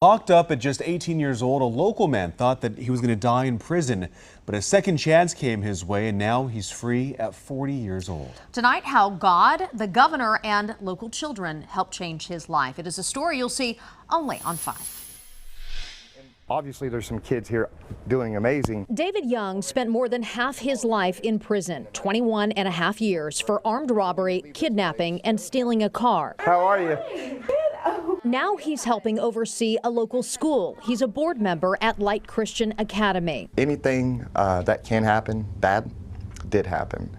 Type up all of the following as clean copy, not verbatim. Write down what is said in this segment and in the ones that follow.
Locked up at just 18 years old, a local man thought that he was going to die in prison, but a second chance came his way, and now he's free at 40 years old. Tonight, how God, the governor, and local children helped change his life. It is a story you'll see only on 5. Obviously, there's some kids here doing amazing. David Young spent more than half his life in prison, 21 and a half years, for armed robbery, kidnapping, and stealing a car. How are you? Now he's helping oversee a local school. He's a board member at Light Christian Academy. Anything that can happen, bad, did happen.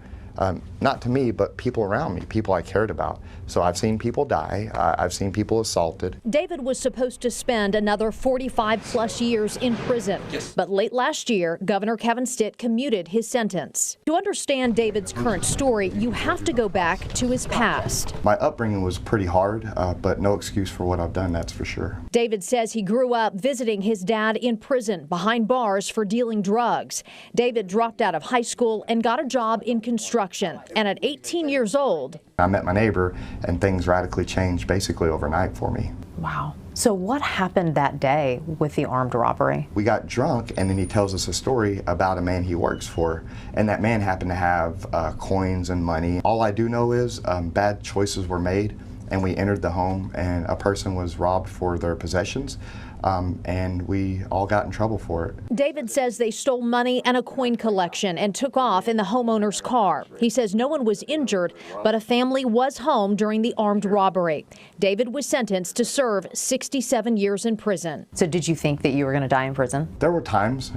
Not to me, but people around me, people I cared about. So I've seen people die. I've seen people assaulted. David was supposed to spend another 45 plus years in prison. Yes. But late last year, Governor Kevin Stitt commuted his sentence. To understand David's current story, you have to go back to his past. My upbringing was pretty hard, but no excuse for what I've done, that's for sure. David says he grew up visiting his dad in prison behind bars for dealing drugs. David dropped out of high school and got a job in construction. And at 18 years old, I met my neighbor and things radically changed basically overnight for me. Wow. So what happened that day with the armed robbery? We got drunk and then he tells us a story about a man he works for, and that man happened to have coins and money. All I do know is bad choices were made, and we entered the home and a person was robbed for their possessions. And we all got in trouble for it. David says they stole money and a coin collection and took off in the homeowner's car. He says no one was injured, but a family was home during the armed robbery. David was sentenced to serve 67 years in prison. So did you think that you were going to die in prison? There were times,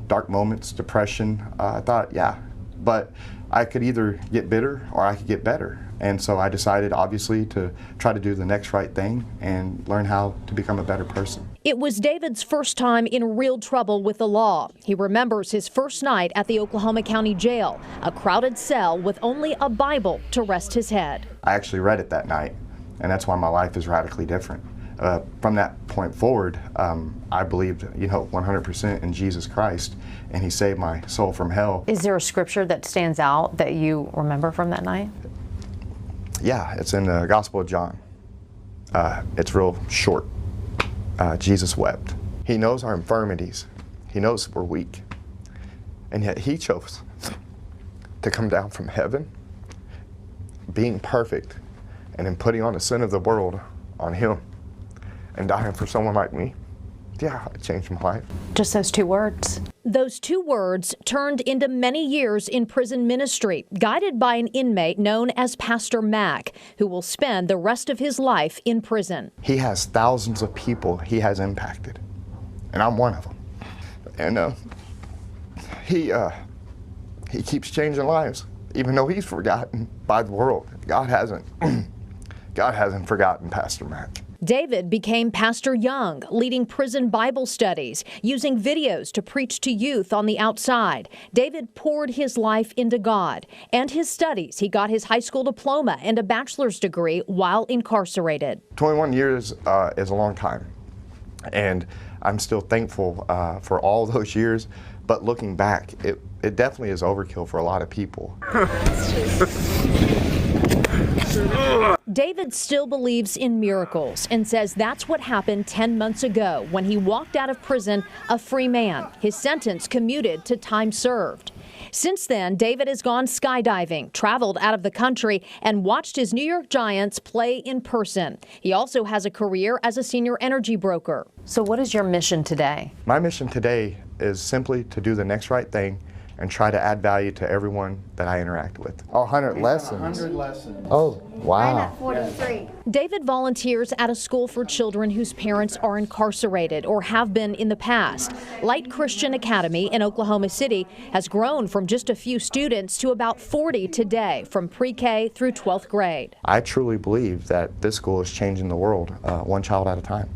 dark moments, depression. I thought, yeah, but I could either get bitter or I could get better. And so I decided, obviously, to try to do the next right thing and learn how to become a better person. It was David's first time in real trouble with the law. He remembers his first night at the Oklahoma County Jail, a crowded cell with only a Bible to rest his head. I actually read it that night, and that's why my life is radically different. From that point forward, I believed, 100% in Jesus Christ, and He saved my soul from hell. Is there a scripture that stands out that you remember from that night? Yeah, it's in the Gospel of John. It's real short. Jesus wept. He knows our infirmities. He knows we're weak. And yet He chose to come down from heaven, being perfect, and then putting on the sin of the world on Him and dying for someone like me. Yeah, it changed my life. Just those 2 words. Those 2 words turned into many years in prison ministry, guided by an inmate known as Pastor Mac, who will spend the rest of his life in prison. He has thousands of people He has impacted, and I'm one of them. And he keeps changing lives, even though he's forgotten by the world. God hasn't forgotten Pastor Mac. David became Pastor Young, leading prison Bible studies, using videos to preach to youth on the outside. David poured his life into God and his studies. He got his high school diploma and a bachelor's degree while incarcerated. 21 years is a long time, and I'm still thankful for all those years, but looking back, it definitely is overkill for a lot of people. David still believes in miracles and says that's what happened 10 months ago when he walked out of prison a free man, his sentence commuted to time served. Since then, David has gone skydiving, traveled out of the country, and watched his New York Giants play in person. He also has a career as a senior energy broker. So what is your mission today? My mission today is simply to do the next right thing and try to add value to everyone that I interact with. 100 lessons. 100 lessons. Oh, wow. I'm at 43. David volunteers at a school for children whose parents are incarcerated or have been in the past. Light Christian Academy in Oklahoma City has grown from just a few students to about 40 today, from pre-K through 12th grade. I truly believe that this school is changing the world one child at a time.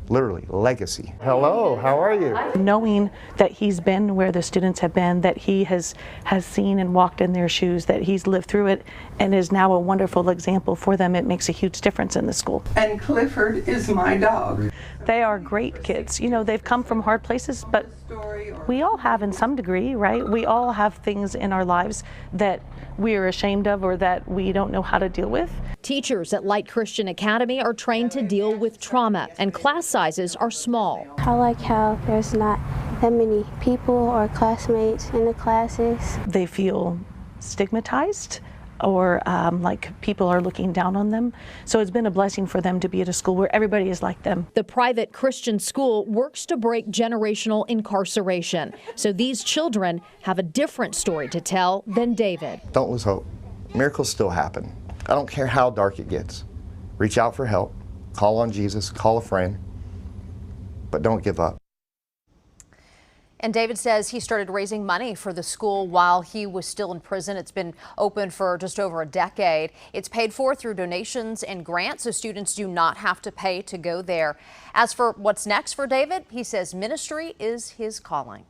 Literally, legacy. Hello, how are you? Knowing that he's been where the students have been, that he has seen and walked in their shoes, that he's lived through it and is now a wonderful example for them, it makes a huge difference in the school. And Clifford is my dog. They are great kids. They've come from hard places, but we all have in some degree, right? We all have things in our lives that we are ashamed of or that we don't know how to deal with. Teachers at Light Christian Academy are trained to deal with trauma, and class sizes are small. I like how there's not that many people or classmates in the classes. They feel stigmatized or like people are looking down on them. So it's been a blessing for them to be at a school where everybody is like them. The private Christian school works to break generational incarceration. So these children have a different story to tell than David. Don't lose hope. Miracles still happen. I don't care how dark it gets. Reach out for help. Call on Jesus. Call a friend. But don't give up. And David says he started raising money for the school while he was still in prison. It's been open for just over a decade. It's paid for through donations and grants, so students do not have to pay to go there. As for what's next for David, he says ministry is his calling.